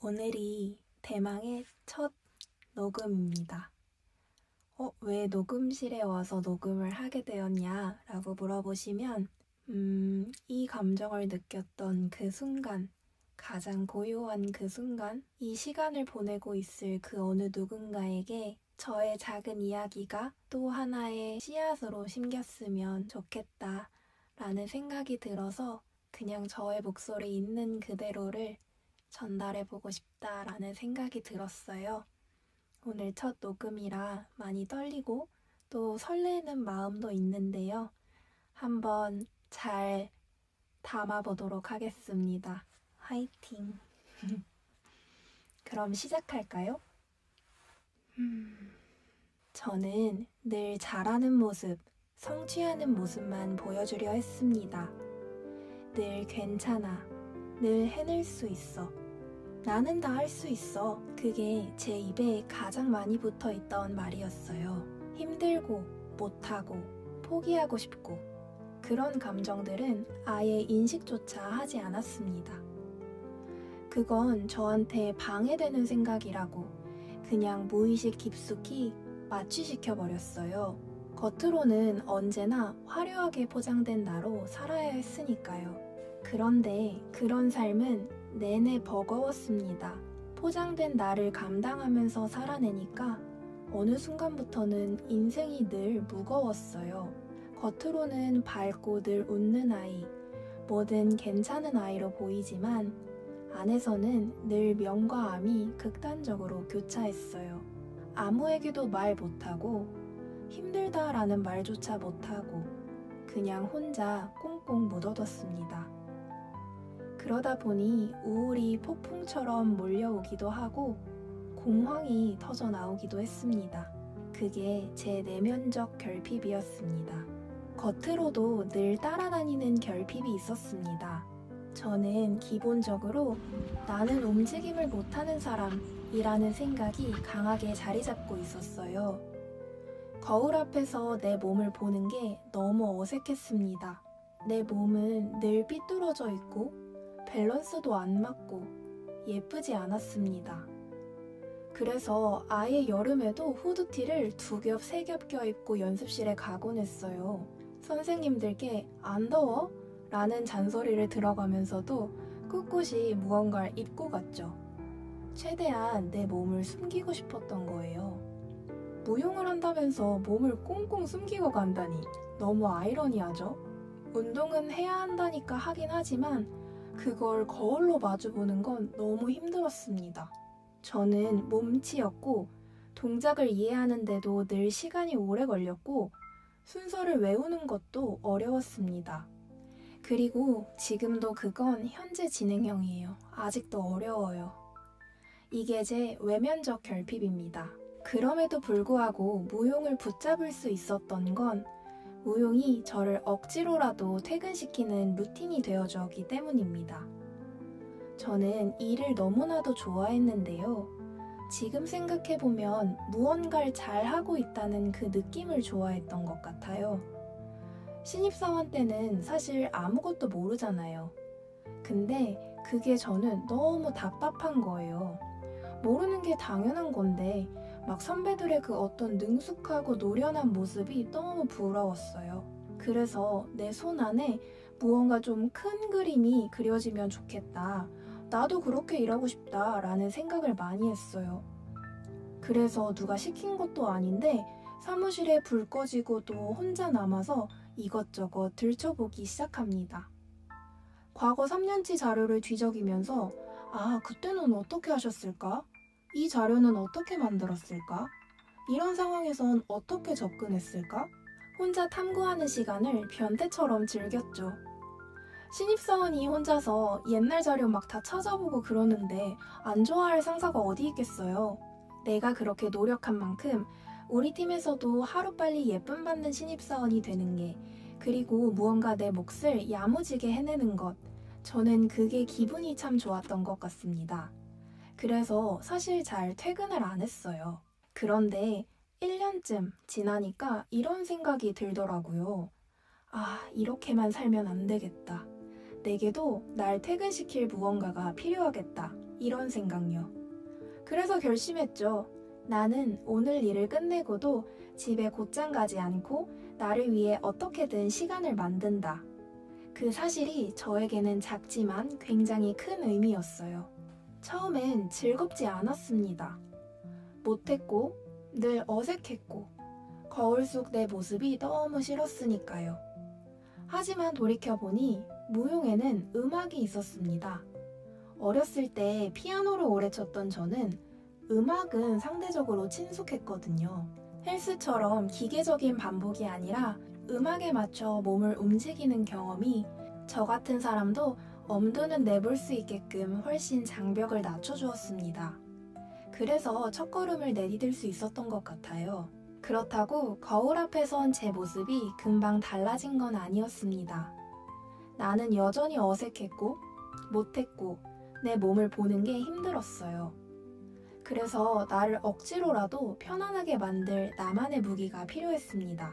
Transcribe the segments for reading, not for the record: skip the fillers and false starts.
오늘이 대망의 첫 녹음입니다. 왜 녹음실에 와서 녹음을 하게 되었냐? 라고 물어보시면, 이 감정을 느꼈던 그 순간, 가장 고요한 그 순간, 이 시간을 보내고 있을 그 어느 누군가에게 저의 작은 이야기가 또 하나의 씨앗으로 심겼으면 좋겠다 라는 생각이 들어서 그냥 저의 목소리 있는 그대로를 전달해보고 싶다라는 생각이 들었어요. 오늘 첫 녹음이라 많이 떨리고 또 설레는 마음도 있는데요. 한번 잘 담아보도록 하겠습니다. 화이팅! 그럼 시작할까요? 저는 늘 잘하는 모습, 성취하는 모습만 보여주려 했습니다. 늘 괜찮아, 늘 해낼 수 있어. 나는 다 할 수 있어. 그게 제 입에 가장 많이 붙어있던 말이었어요. 힘들고, 못하고, 포기하고 싶고 그런 감정들은 아예 인식조차 하지 않았습니다. 그건 저한테 방해되는 생각이라고 그냥 무의식 깊숙이 마취시켜버렸어요. 겉으로는 언제나 화려하게 포장된 나로 살아야 했으니까요. 그런데 그런 삶은 내내 버거웠습니다. 포장된 나를 감당하면서 살아내니까 어느 순간부터는 인생이 늘 무거웠어요. 겉으로는 밝고 늘 웃는 아이, 뭐든 괜찮은 아이로 보이지만 안에서는 늘 명과 암이 극단적으로 교차했어요. 아무에게도 말 못하고 힘들다라는 말조차 못하고 그냥 혼자 꽁꽁 묻어뒀습니다. 그러다 보니 우울이 폭풍처럼 몰려오기도 하고 공황이 터져 나오기도 했습니다. 그게 제 내면적 결핍이었습니다. 겉으로도 늘 따라다니는 결핍이 있었습니다. 저는 기본적으로 나는 움직임을 못하는 사람이라는 생각이 강하게 자리 잡고 있었어요. 거울 앞에서 내 몸을 보는 게 너무 어색했습니다. 내 몸은 늘 삐뚤어져 있고 밸런스도 안 맞고 예쁘지 않았습니다. 그래서 아예 여름에도 후드티를 2겹, 3겹 껴입고 연습실에 가곤 했어요. 선생님들께 안 더워? 라는 잔소리를 들어가면서도 꿋꿋이 무언가를 입고 갔죠. 최대한 내 몸을 숨기고 싶었던 거예요. 무용을 한다면서 몸을 꽁꽁 숨기고 간다니 너무 아이러니하죠? 운동은 해야 한다니까 하긴 하지만 그걸 거울로 마주보는 건 너무 힘들었습니다. 저는 몸치였고 동작을 이해하는데도 늘 시간이 오래 걸렸고 순서를 외우는 것도 어려웠습니다. 그리고 지금도 그건 현재 진행형이에요. 아직도 어려워요. 이게 제 외면적 결핍입니다. 그럼에도 불구하고 무용을 붙잡을 수 있었던 건 무용이 저를 억지로라도 퇴근시키는 루틴이 되어주었기 때문입니다. 저는 일을 너무나도 좋아했는데요. 지금 생각해보면 무언가를 잘하고 있다는 그 느낌을 좋아했던 것 같아요. 신입사원 때는 사실 아무것도 모르잖아요. 근데 그게 저는 너무 답답한 거예요. 모르는 게 당연한 건데 막 선배들의 그 어떤 능숙하고 노련한 모습이 너무 부러웠어요. 그래서 내 손 안에 무언가 좀 큰 그림이 그려지면 좋겠다. 나도 그렇게 일하고 싶다 라는 생각을 많이 했어요. 그래서 누가 시킨 것도 아닌데 사무실에 불 꺼지고도 혼자 남아서 이것저것 들춰보기 시작합니다. 과거 3년치 자료를 뒤적이면서 그때는 어떻게 하셨을까? 이 자료는 어떻게 만들었을까? 이런 상황에선 어떻게 접근했을까? 혼자 탐구하는 시간을 변태처럼 즐겼죠. 신입사원이 혼자서 옛날 자료 막 다 찾아보고 그러는데 안 좋아할 상사가 어디 있겠어요. 내가 그렇게 노력한 만큼 우리 팀에서도 하루빨리 예쁨 받는 신입사원이 되는 게, 그리고 무언가 내 몫을 야무지게 해내는 것, 저는 그게 기분이 참 좋았던 것 같습니다. 그래서 사실 잘 퇴근을 안 했어요. 그런데 1년쯤 지나니까 이런 생각이 들더라고요. 이렇게만 살면 안 되겠다. 내게도 날 퇴근시킬 무언가가 필요하겠다. 이런 생각요. 그래서 결심했죠. 나는 오늘 일을 끝내고도 집에 곧장 가지 않고 나를 위해 어떻게든 시간을 만든다. 그 사실이 저에게는 작지만 굉장히 큰 의미였어요. 처음엔 즐겁지 않았습니다. 못했고 늘 어색했고 거울 속 내 모습이 너무 싫었으니까요. 하지만 돌이켜보니 무용에는 음악이 있었습니다. 어렸을 때 피아노를 오래 쳤던 저는 음악은 상대적으로 친숙했거든요. 헬스처럼 기계적인 반복이 아니라 음악에 맞춰 몸을 움직이는 경험이 저 같은 사람도 엄두는 내볼 수 있게끔 훨씬 장벽을 낮춰주었습니다. 그래서 첫걸음을 내디딜 수 있었던 것 같아요. 그렇다고 거울 앞에 선 제 모습이 금방 달라진 건 아니었습니다. 나는 여전히 어색했고 못했고 내 몸을 보는 게 힘들었어요. 그래서 나를 억지로라도 편안하게 만들 나만의 무기가 필요했습니다.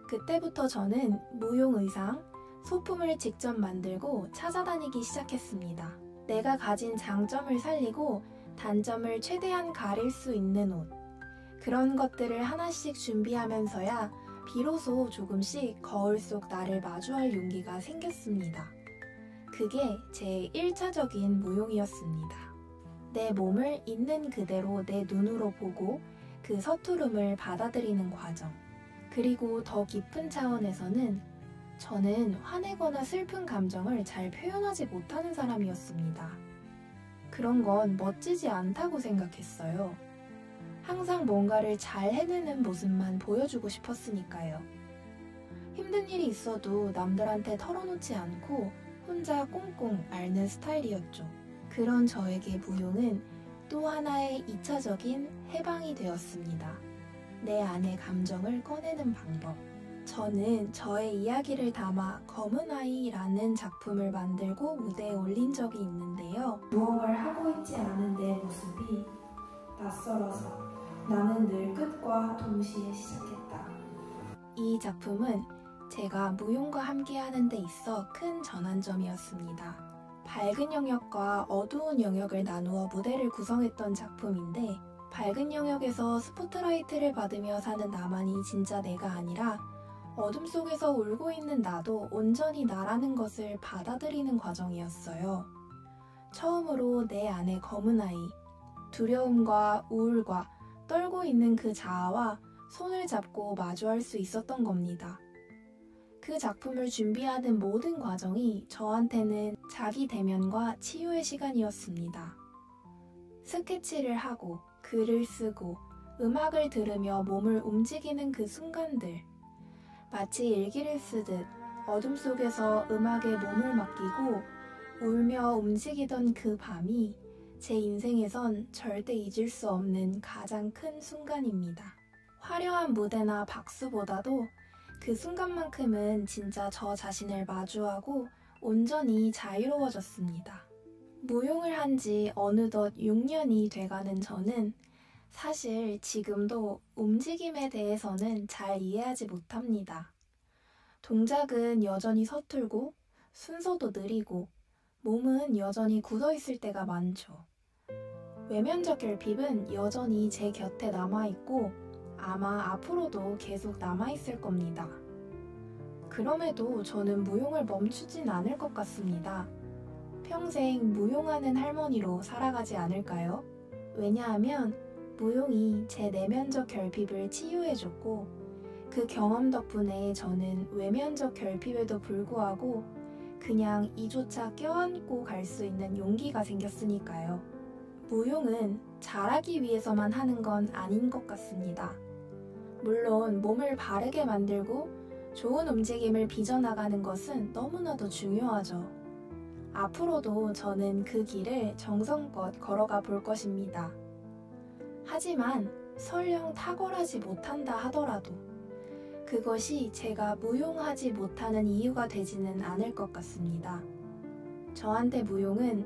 그때부터 저는 무용 의상, 소품을 직접 만들고 찾아다니기 시작했습니다. 내가 가진 장점을 살리고 단점을 최대한 가릴 수 있는 옷, 그런 것들을 하나씩 준비하면서야 비로소 조금씩 거울 속 나를 마주할 용기가 생겼습니다. 그게 제 1차적인 무용이었습니다. 내 몸을 있는 그대로 내 눈으로 보고 그 서투름을 받아들이는 과정. 그리고 더 깊은 차원에서는 저는 화내거나 슬픈 감정을 잘 표현하지 못하는 사람이었습니다. 그런 건 멋지지 않다고 생각했어요. 항상 뭔가를 잘 해내는 모습만 보여주고 싶었으니까요. 힘든 일이 있어도 남들한테 털어놓지 않고 혼자 꽁꽁 앓는 스타일이었죠. 그런 저에게 무용은 또 하나의 2차적인 해방이 되었습니다. 내 안의 감정을 꺼내는 방법. 저는 저의 이야기를 담아 검은 아이라는 작품을 만들고 무대에 올린 적이 있는데요. 무언가를 하고 있지 않은 내 모습이 낯설어서 나는 늘 끝과 동시에 시작했다. 이 작품은 제가 무용과 함께하는 데 있어 큰 전환점이었습니다. 밝은 영역과 어두운 영역을 나누어 무대를 구성했던 작품인데 밝은 영역에서 스포트라이트를 받으며 사는 나만이 진짜 내가 아니라 어둠 속에서 울고 있는 나도 온전히 나라는 것을 받아들이는 과정이었어요. 처음으로 내 안의 검은 아이, 두려움과 우울과 떨고 있는 그 자아와 손을 잡고 마주할 수 있었던 겁니다. 그 작품을 준비하는 모든 과정이 저한테는 자기 대면과 치유의 시간이었습니다. 스케치를 하고 글을 쓰고 음악을 들으며 몸을 움직이는 그 순간들, 마치 일기를 쓰듯 어둠 속에서 음악에 몸을 맡기고 울며 움직이던 그 밤이 제 인생에선 절대 잊을 수 없는 가장 큰 순간입니다. 화려한 무대나 박수보다도 그 순간만큼은 진짜 저 자신을 마주하고 온전히 자유로워졌습니다. 무용을 한 지 어느덧 6년이 돼가는 저는 사실 지금도 움직임에 대해서는 잘 이해하지 못합니다. 동작은 여전히 서툴고 순서도 느리고 몸은 여전히 굳어있을 때가 많죠. 외면적 결핍은 여전히 제 곁에 남아있고 아마 앞으로도 계속 남아있을 겁니다. 그럼에도 저는 무용을 멈추진 않을 것 같습니다. 평생 무용하는 할머니로 살아가지 않을까요? 왜냐하면 무용이 제 내면적 결핍을 치유해줬고 그 경험 덕분에 저는 외면적 결핍에도 불구하고 그냥 이조차 껴안고 갈 수 있는 용기가 생겼으니까요. 무용은 잘하기 위해서만 하는 건 아닌 것 같습니다. 물론 몸을 바르게 만들고 좋은 움직임을 빚어나가는 것은 너무나도 중요하죠. 앞으로도 저는 그 길을 정성껏 걸어가 볼 것입니다. 하지만 설령 탁월하지 못한다 하더라도 그것이 제가 무용하지 못하는 이유가 되지는 않을 것 같습니다. 저한테 무용은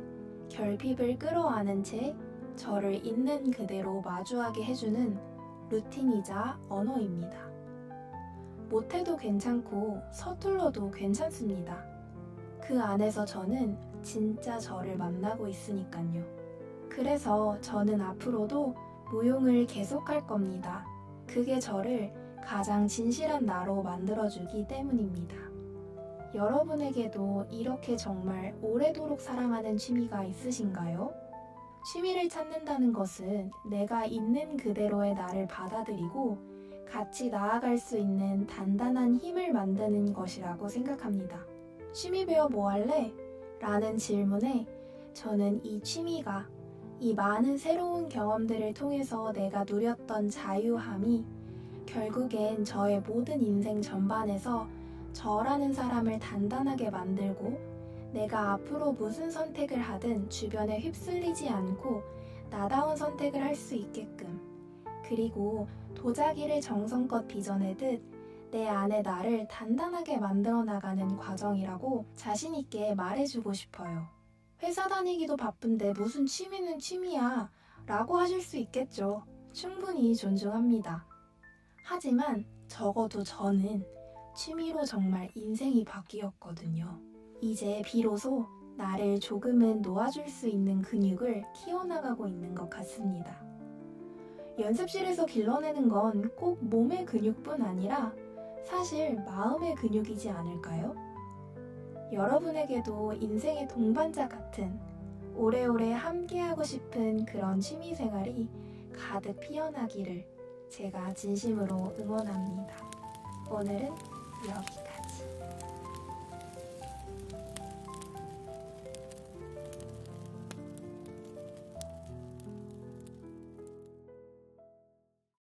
결핍을 끌어안은 채 저를 있는 그대로 마주하게 해주는 루틴이자 언어입니다. 못해도 괜찮고 서툴러도 괜찮습니다. 그 안에서 저는 진짜 저를 만나고 있으니까요. 그래서 저는 앞으로도 무용을 계속할 겁니다. 그게 저를 가장 진실한 나로 만들어주기 때문입니다. 여러분에게도 이렇게 정말 오래도록 사랑하는 취미가 있으신가요? 취미를 찾는다는 것은 내가 있는 그대로의 나를 받아들이고 같이 나아갈 수 있는 단단한 힘을 만드는 것이라고 생각합니다. 취미 배워 뭐 할래? 라는 질문에 저는 이 취미가 이 많은 새로운 경험들을 통해서 내가 누렸던 자유함이 결국엔 저의 모든 인생 전반에서 저라는 사람을 단단하게 만들고 내가 앞으로 무슨 선택을 하든 주변에 휩쓸리지 않고 나다운 선택을 할 수 있게끔, 그리고 도자기를 정성껏 빚어내듯 내 안에 나를 단단하게 만들어 나가는 과정이라고 자신 있게 말해주고 싶어요. 회사 다니기도 바쁜데 무슨 취미는 취미야 라고 하실 수 있겠죠. 충분히 존중합니다. 하지만 적어도 저는 취미로 정말 인생이 바뀌었거든요. 이제 비로소 나를 조금은 놓아줄 수 있는 근육을 키워나가고 있는 것 같습니다. 연습실에서 길러내는 건 꼭 몸의 근육뿐 아니라 사실 마음의 근육이지 않을까요? 여러분에게도 인생의 동반자 같은 오래오래 함께하고 싶은 그런 취미 생활이 가득 피어나기를 제가 진심으로 응원합니다. 오늘은 여기까지.